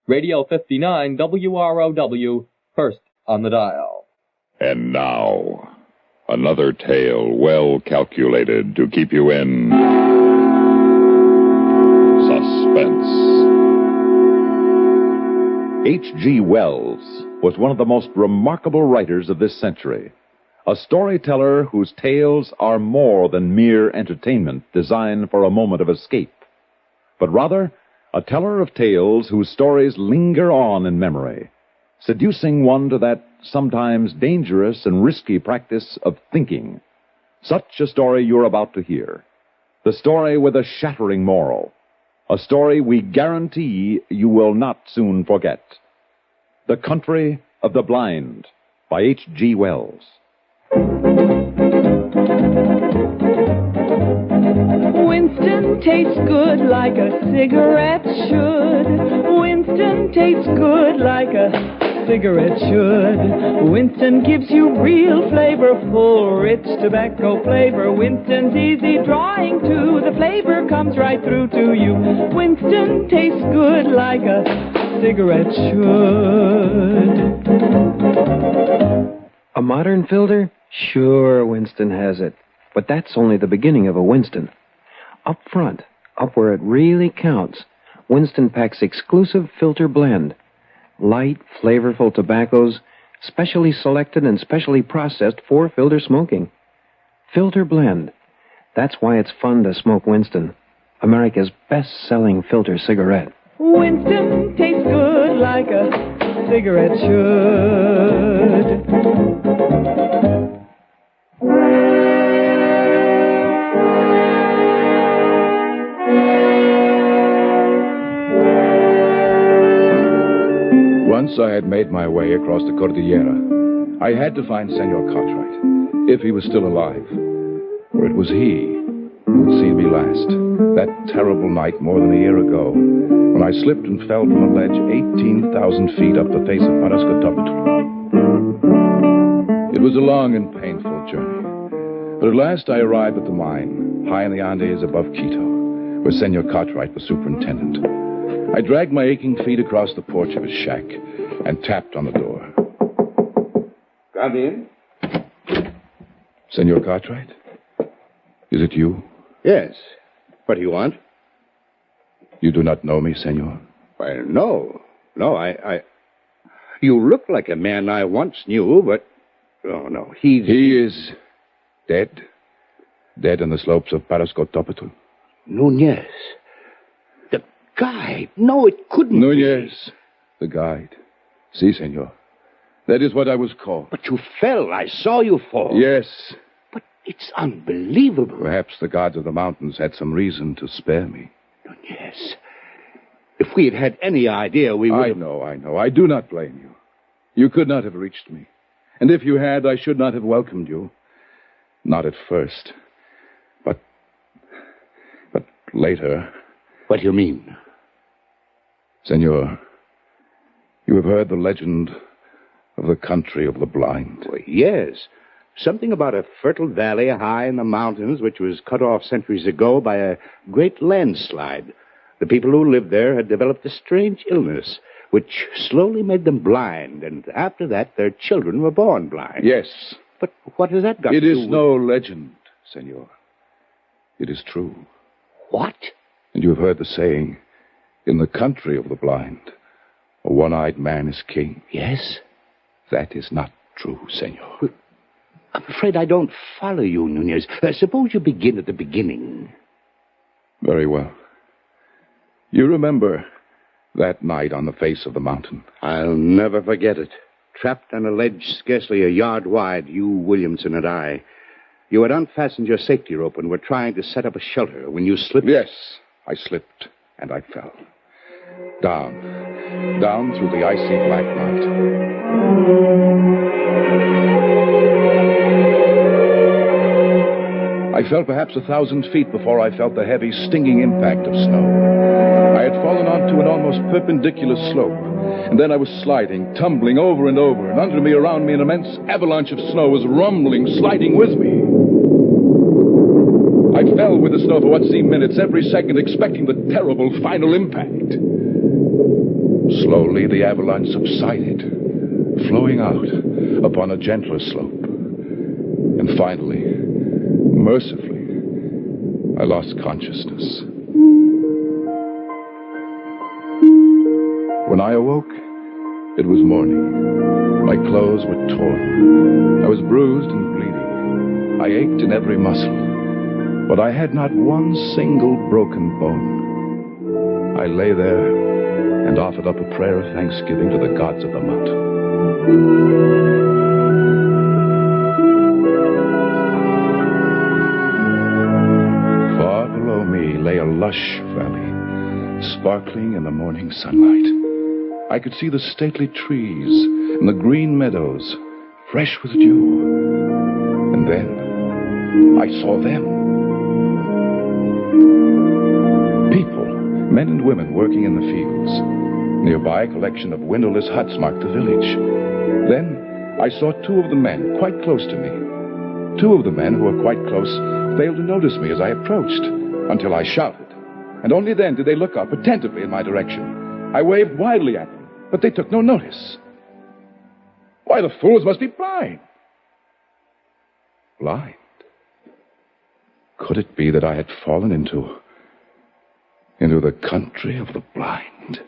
Radio 59 WROW, first on the dial. And now, another tale well calculated to keep you in suspense. H.G. Wells was one of the most remarkable writers of this century. A storyteller whose tales are more than mere entertainment designed for a moment of escape, but rather a teller of tales whose stories linger on in memory, seducing one to that sometimes dangerous and risky practice of thinking. Such a story you're about to hear. The story with a shattering moral. A story we guarantee you will not soon forget. The Country of the Blind by H.G. Wells. Winston tastes good like a cigarette should. Winston tastes good like a cigarette should. Winston gives you real flavorful, rich tobacco flavor. Winston's easy drawing too. The flavor comes right through to you. Winston tastes good like a cigarette should. A modern filter? Sure, Winston has it. But that's only the beginning of a Winston. Up front, up where it really counts, Winston packs exclusive filter blend. Light, flavorful tobaccos, specially selected and specially processed for filter smoking. Filter blend. That's why it's fun to smoke Winston, America's best-selling filter cigarette. Winston tastes good like a cigarette should. Once I had made my way across the Cordillera. I had to find Senor Cartwright, if he was still alive. For it was he who had seen me last, that terrible night more than a year ago, when I slipped and fell from a ledge 18,000 feet up the face of Parascotopetl. It was a long and painful journey, but at last I arrived at the mine, high in the Andes above Quito, where Senor Cartwright was superintendent. I dragged my aching feet across the porch of his shack and tapped on the door. Come in. Senor Cartwright? Is it you? Yes. What do you want? You do not know me, senor? Well, no. No, I... You look like a man I once knew, but... Oh, no, He is dead. Dead on the slopes of Parascotopetl. Nunez. The guide. No, it couldn't Nunez, the guide. Si, senor. That is what I was called. But you fell. I saw you fall. Yes. But it's unbelievable. Perhaps the gods of the mountains had some reason to spare me. Yes. If we had had any idea, we would I know. I do not blame you. You could not have reached me. And if you had, I should not have welcomed you. Not at first. But later. What do you mean? Senor, you have heard the legend of the country of the blind. Well, yes. Something about a fertile valley high in the mountains which was cut off centuries ago by a great landslide. The people who lived there had developed a strange illness which slowly made them blind, and after that their children were born blind. Yes. But what has that got to do with... It is no legend, senor. It is true. What? And you have heard the saying, in the country of the blind, a one-eyed man is king. Yes? That is not true, senor. Well, I'm afraid I don't follow you, Nunez. Suppose you begin at the beginning. Very well. You remember that night on the face of the mountain? I'll never forget it. Trapped on a ledge scarcely a yard wide, you, Williamson, and I. You had unfastened your safety rope and were trying to set up a shelter when you slipped. Yes, I slipped and I fell. Down through the icy black night. I fell perhaps 1,000 feet before I felt the heavy, stinging impact of snow. I had fallen onto an almost perpendicular slope, and then I was sliding, tumbling over and over, and under me, around me, an immense avalanche of snow was rumbling, sliding with me. I fell with the snow for what seemed minutes, every second expecting the terrible final impact. Slowly, the avalanche subsided, flowing out upon a gentler slope. And finally, mercifully, I lost consciousness. When I awoke, it was morning. My clothes were torn. I was bruised and bleeding. I ached in every muscle, but I had not one single broken bone. I lay there and offered up a prayer of thanksgiving to the gods of the mountain. Far below me lay a lush valley, sparkling in the morning sunlight. I could see the stately trees and the green meadows, fresh with dew. And then I saw them. People, men and women working in the fields. Nearby, a collection of windowless huts marked the village. Then I saw two of the men quite close to me. Two of the men who were quite close failed to notice me as I approached, until I shouted. And only then did they look up attentively in my direction. I waved wildly at them, but they took no notice. Why, the fools must be blind. Blind? Could it be that I had fallen into the country of the blind?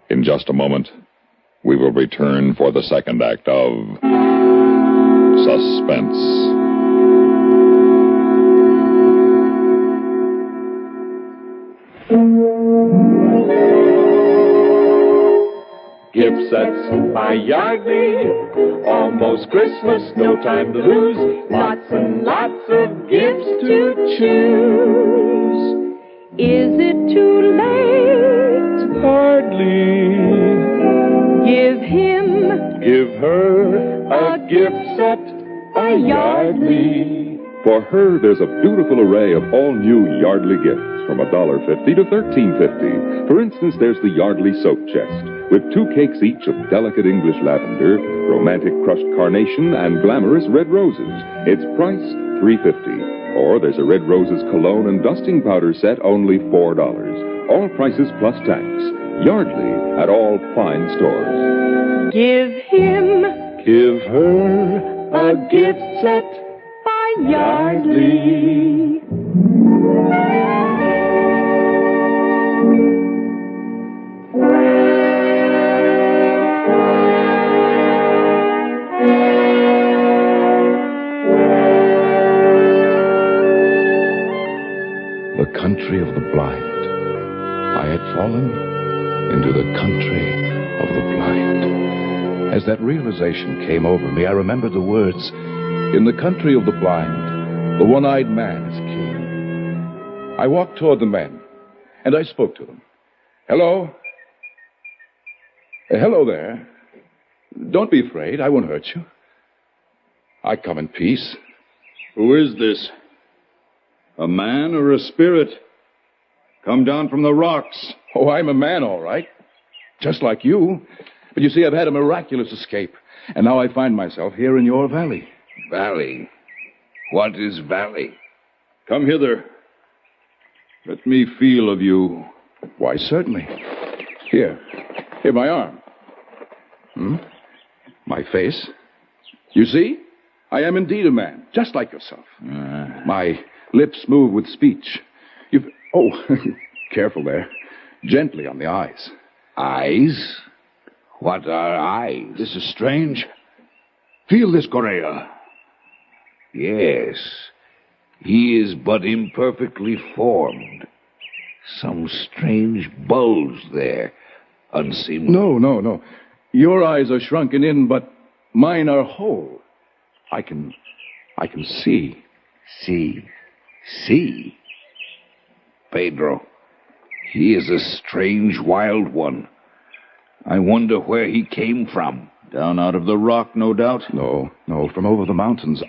In just a moment, we will return for the second act of Suspense. Gift sets by Yardley, almost Christmas, no time to lose. Lots and lots of gifts to choose. Is it too late? Hardly. Give him, Give her a gift set by Yardley. For her, there's a beautiful array of all-new Yardley gifts from $1.50 to $13.50. For instance, there's the Yardley soap chest with 2 cakes each of delicate English lavender, romantic crushed carnation, and glamorous red roses. Its price, $3.50. Or there's a red roses cologne and dusting powder set, only $4. All prices plus tax. Yardley at all fine stores. give him, Give her a gift set by Yardley. The country of the blind. I had fallen into the country of the blind. As that realization came over me, I remembered the words, "In the country of the blind, the one-eyed man is king." I walked toward the men, and I spoke to them. "Hello? Hello there. Don't be afraid. I won't hurt you. I come in peace." Who is this? A man or a spirit? Come down from the rocks. Oh, I'm a man, all right. Just like you. But you see, I've had a miraculous escape. And now I find myself here in your valley. Valley? What is valley? Come hither. Let me feel of you. Why, certainly. Here, my arm. My face. You see? I am indeed a man, just like yourself. My lips move with speech. Oh, careful there. Gently on the eyes. Eyes? What are eyes? This is strange. Feel this, Correa. Yes. He is but imperfectly formed. Some strange bulge there. Unseemly. No. Your eyes are shrunken in, but mine are whole. I can see. See? Pedro, he is a strange wild one. I wonder where he came from. Down out of the rock, no doubt. No, from over the mountains.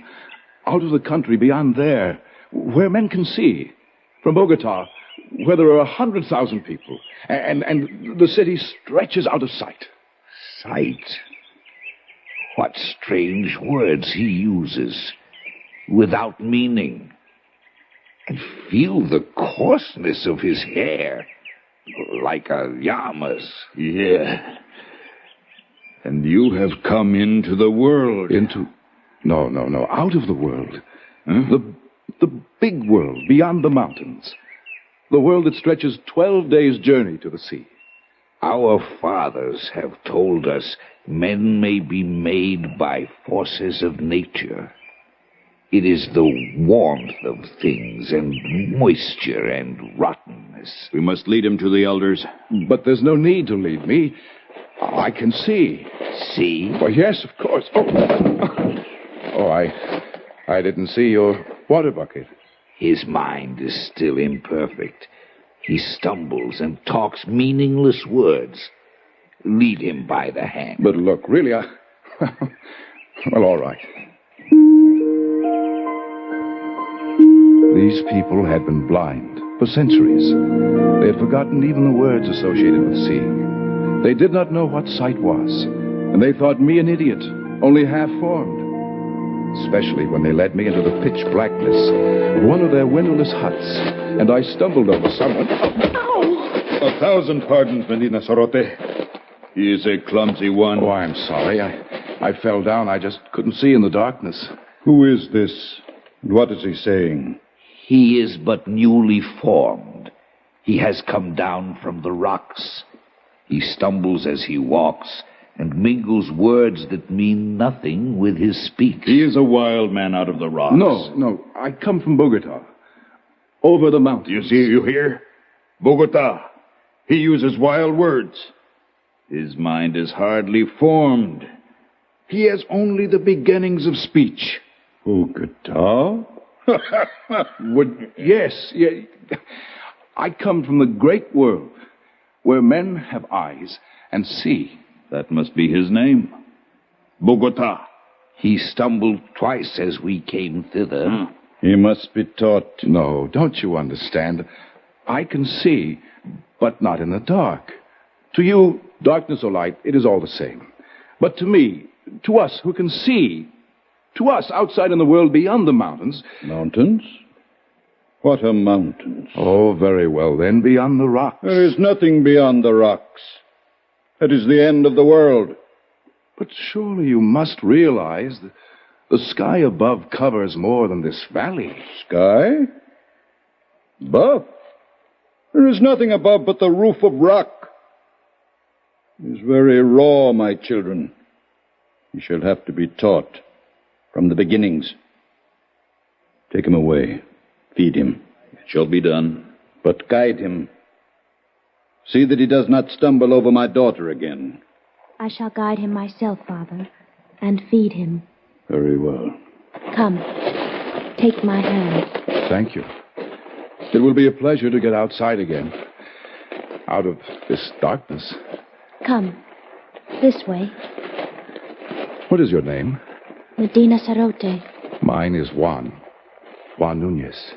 Out of the country beyond there, where men can see. From Bogota, where there are 100,000 people. And the city stretches out of sight. Sight? What strange words he uses, without meaning. And feel the coarseness of his hair, like a llama's. Yeah. And you have come into the world. No, out of the world. Huh? The big world, beyond the mountains. The world that stretches 12 days' journey to the sea. Our fathers have told us men may be made by forces of nature. It is the warmth of things and moisture and rottenness. We must lead him to the elders. But there's no need to lead me. I can see. See? Well, yes, of course. Oh, I didn't see your water bucket. His mind is still imperfect. He stumbles and talks meaningless words. Lead him by the hand. But look, really, well, all right. These people had been blind for centuries. They had forgotten even the words associated with seeing. They did not know what sight was, and they thought me an idiot, only half-formed. Especially when they led me into the pitch blackness of one of their windowless huts, and I stumbled over someone. Ow! 1,000 pardons, Medina Sorote. He is a clumsy one. Oh, I'm sorry. I fell down. I just couldn't see in the darkness. Who is this? What is he saying? He is but newly formed. He has come down from the rocks. He stumbles as he walks, and mingles words that mean nothing with his speech. He is a wild man out of the rocks. No. I come from Bogota. Over the mountains. You hear? Bogota. He uses wild words. His mind is hardly formed. He has only the beginnings of speech. Bogota? Yes. I come from the great world, where men have eyes and see. That must be his name. Bogota. He stumbled twice as we came thither. He must be taught. No, don't you understand? I can see, but not in the dark. To you, darkness or light, it is all the same. But to me, to us who can see, to us outside in the world beyond the mountains... Mountains? What are mountains? Oh, very well, then, beyond the rocks. There is nothing beyond the rocks. That is the end of the world. But surely you must realize that the sky above covers more than this valley. Sky? Above? There is nothing above but the roof of rock. It is very raw, my children. You shall have to be taught from the beginnings. Take him away. Feed him. It shall be done. But guide him. See that he does not stumble over my daughter again. I shall guide him myself, Father, and feed him. Very well. Come, take my hand. Thank you. It will be a pleasure to get outside again. Out of this darkness. Come, this way. What is your name? Medina Sarote. Mine is Juan. Juan Nunez.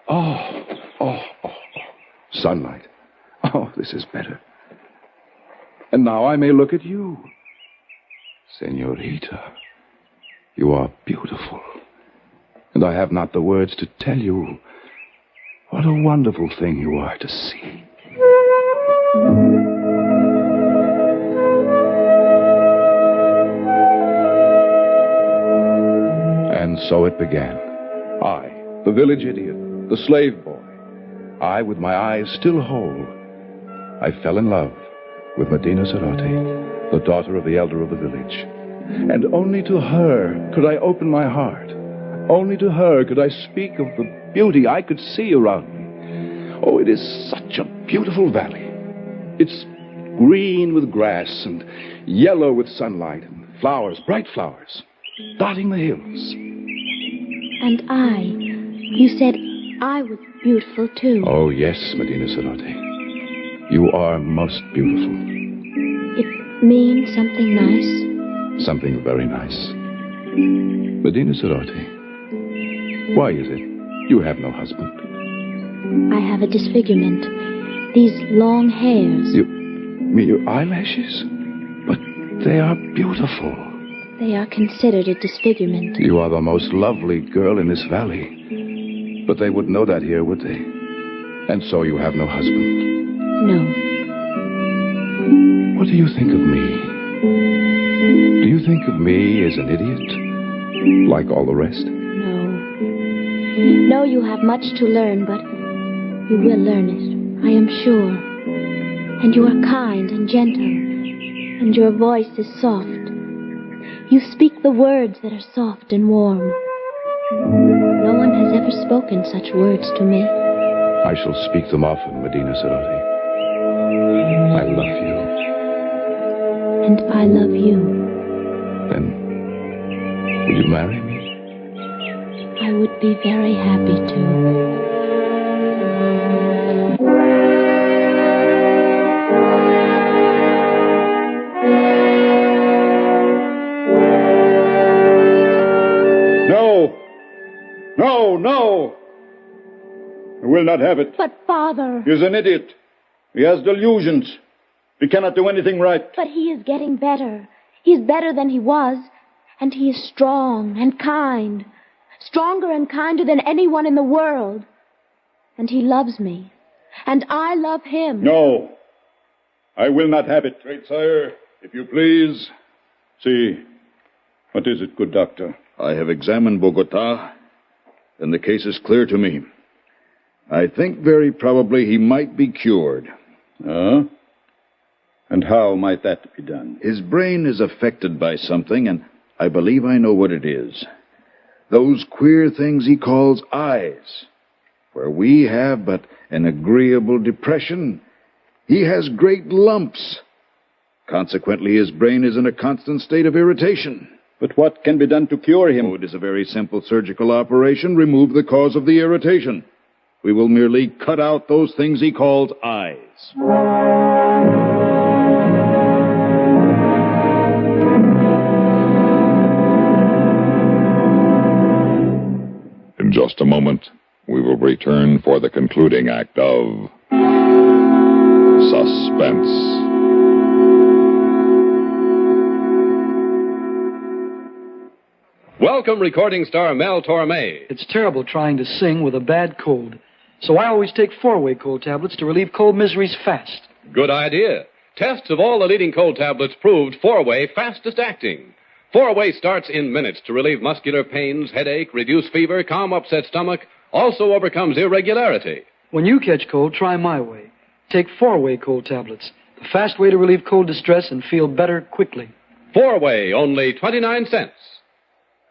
Oh. Sunlight. Oh, this is better. And now I may look at you. Senorita, you are beautiful. And I have not the words to tell you what a wonderful thing you are to see. And so it began. I, the village idiot, the slave boy, I with my eyes still whole, I fell in love with Medina Sarote, the daughter of the elder of the village. And only to her could I open my heart. Only to her could I speak of the beauty I could see around me. Oh, it is such a beautiful valley. It's green with grass and yellow with sunlight and flowers, bright flowers, dotting the hills. And you said I was beautiful too. Oh, yes, Medina Sarote. You are most beautiful. It means something nice? Something very nice. Medina Sarote, why is it you have no husband? I have a disfigurement. These long hairs. You mean your eyelashes? But they are beautiful. They are considered a disfigurement. You are the most lovely girl in this valley. But they wouldn't know that here, would they? And so you have no husband. No. What do you think of me? Do you think of me as an idiot? Like all the rest? No. No, you have much to learn, but you will learn it, I am sure. And you are kind and gentle, and your voice is soft. You speak the words that are soft and warm. No one has ever spoken such words to me. I shall speak them often, Medina Sarote. I love you. And I love you. Then, will you marry me? I would be very happy to. No! I will not have it. But, Father... He is an idiot. He has delusions. He cannot do anything right. But he is getting better. He is better than he was. And he is strong and kind. Stronger and kinder than anyone in the world. And he loves me. And I love him. No. I will not have it. Great sire, if you please. See. What is it, good doctor? I have examined Bogota, and the case is clear to me. I think very probably he might be cured. And how might that be done? His brain is affected by something, and I believe I know what it is. Those queer things he calls eyes. Where we have but an agreeable depression, he has great lumps. Consequently, his brain is in a constant state of irritation. But what can be done to cure him? Oh, it is a very simple surgical operation. Remove the cause of the irritation. We will merely cut out those things he calls eyes. In just a moment, we will return for the concluding act of Suspense. Welcome, recording star Mel Torme. It's terrible trying to sing with a bad cold. So I always take 4-way cold tablets to relieve cold miseries fast. Good idea. Tests of all the leading cold tablets proved 4-way fastest acting. 4-way starts in minutes to relieve muscular pains, headache, reduce fever, calm upset stomach, also overcomes irregularity. When you catch cold, try my way. Take 4-way cold tablets. The fast way to relieve cold distress and feel better quickly. 4-way, only 29 cents.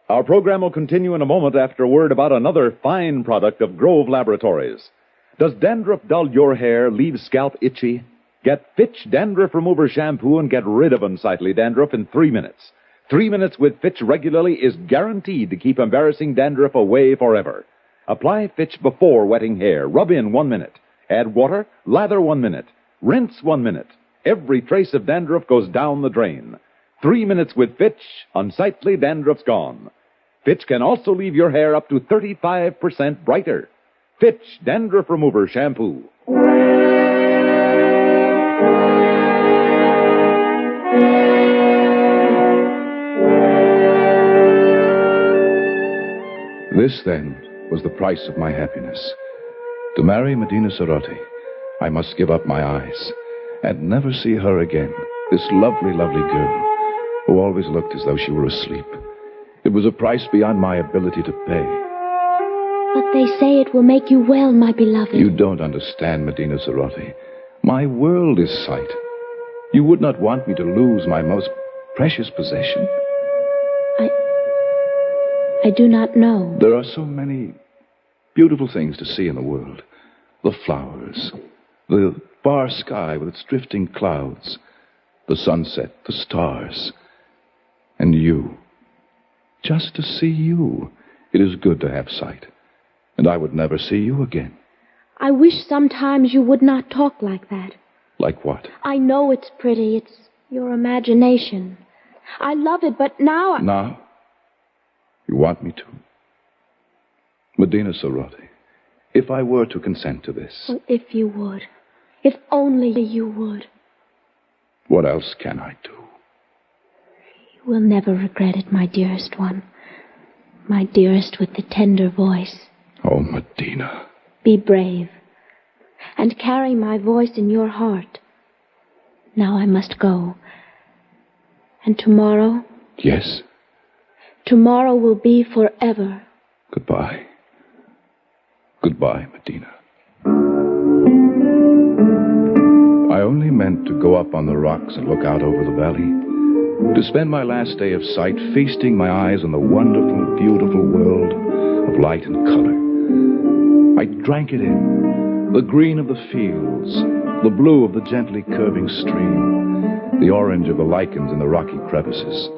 Our program will continue in a moment after a word about another fine product of Grove Laboratories. Does dandruff dull your hair, leave scalp itchy? Get Fitch Dandruff Remover Shampoo and get rid of unsightly dandruff in 3 minutes. 3 minutes with Fitch regularly is guaranteed to keep embarrassing dandruff away forever. Apply Fitch before wetting hair. Rub in 1 minute. Add water, lather 1 minute. Rinse 1 minute. Every trace of dandruff goes down the drain. 3 minutes with Fitch, unsightly dandruff's gone. Fitch can also leave your hair up to 35% brighter. Fitch Dandruff Remover Shampoo. This, then, was the price of my happiness. To marry Medina Sarote, I must give up my eyes and never see her again. This lovely, lovely girl who always looked as though she were asleep. It was a price beyond my ability to pay. But they say it will make you well, my beloved. You don't understand, Medina Sarote. My world is sight. You would not want me to lose my most precious possession. I do not know. There are so many beautiful things to see in the world. The flowers, the far sky with its drifting clouds, the sunset, the stars, and you. Just to see you, it is good to have sight. And I would never see you again. I wish sometimes you would not talk like that. Like what? I know it's pretty. It's your imagination. I love it, but now Now? You want me to? Medina Sarote, if I were to consent to this... Well, if you would. If only you would. What else can I do? will never regret it, my dearest one. My dearest with the tender voice. Oh, Medina. Be brave, and carry my voice in your heart. Now I must go. And tomorrow? Yes? Tomorrow will be forever. Goodbye. Goodbye, Medina. I only meant to go up on the rocks and look out over the valley, to spend my last day of sight feasting my eyes on the wonderful, beautiful world of light and color. I drank it in, the green of the fields, the blue of the gently curving stream, the orange of the lichens in the rocky crevices.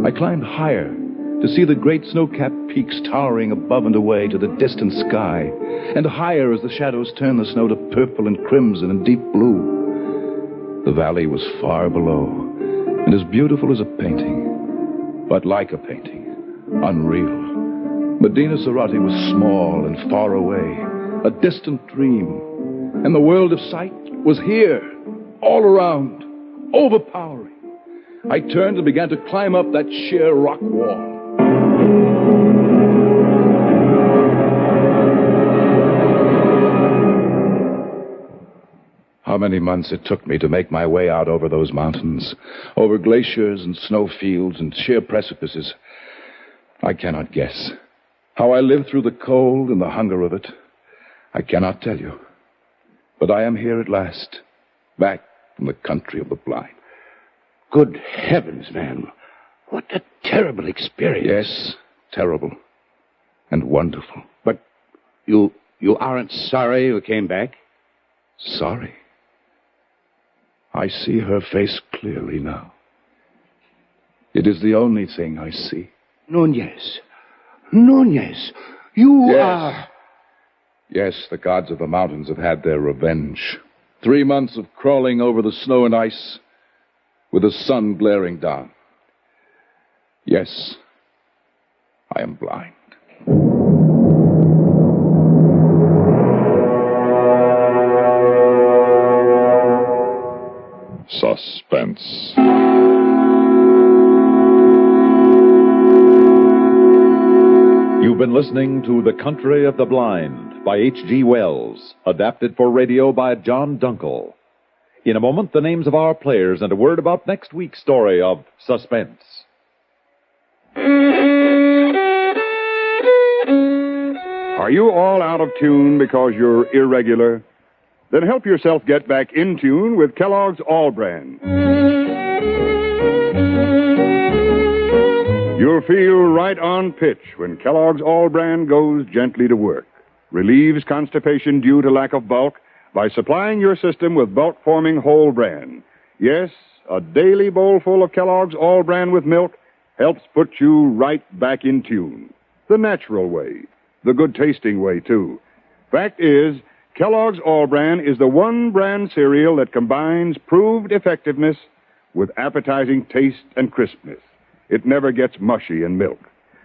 I climbed higher to see the great snow-capped peaks towering above and away to the distant sky, and higher as the shadows turned the snow to purple and crimson and deep blue. The valley was far below, and as beautiful as a painting, but like a painting, unreal. Medina Cerati was small and far away, a distant dream, and the world of sight was here, all around, overpowering. I turned and began to climb up that sheer rock wall. How many months it took me to make my way out over those mountains, over glaciers and snowfields and sheer precipices, I cannot guess. How I lived through the cold and the hunger of it, I cannot tell you. But I am here at last, back from the country of the blind. Good heavens, man. What a terrible experience. Yes, terrible and wonderful. But you aren't sorry you came back? Sorry? I see her face clearly now. It is the only thing I see. Nunez, you are... Yes, the gods of the mountains have had their revenge. 3 months of crawling over the snow and ice with the sun glaring down. Yes, I am blind. Suspense. You've been listening to The Country of the Blind by H.G. Wells, adapted for radio by John Dunkel. In a moment, the names of our players and a word about next week's story of Suspense. Are you all out of tune because you're irregular? Then help yourself get back in tune with Kellogg's All Brand. You'll feel right on pitch when Kellogg's All Brand goes gently to work. Relieves constipation due to lack of bulk by supplying your system with bulk-forming whole bran. Yes, a daily bowlful of Kellogg's All Brand with milk helps put you right back in tune. The natural way. The good-tasting way, too. Fact is, Kellogg's All Bran is the one brand cereal that combines proved effectiveness with appetizing taste and crispness. It never gets mushy in milk.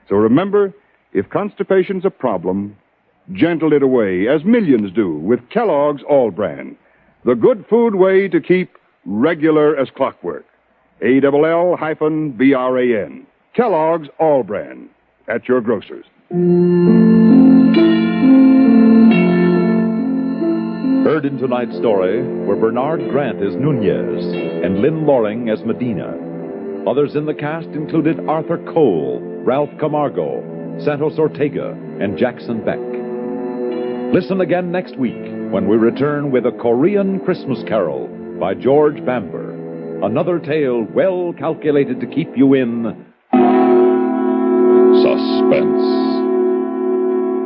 So remember, if constipation's a problem, gentle it away, as millions do, with Kellogg's All Bran. The good food way to keep regular as clockwork. ALL-BRAN. Kellogg's All Bran. At your grocer's. Heard in tonight's story were Bernard Grant as Nunez and Lynn Loring as Medina. Others in the cast included Arthur Cole, Ralph Camargo, Santos Ortega, and Jackson Beck. Listen again next week when we return with A Korean Christmas Carol by George Bamber. Another tale well calculated to keep you in Suspense.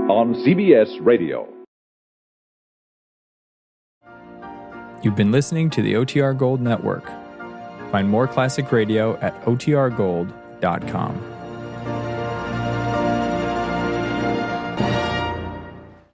On CBS Radio. You've been listening to the OTR Gold Network. Find more classic radio at otrgold.com.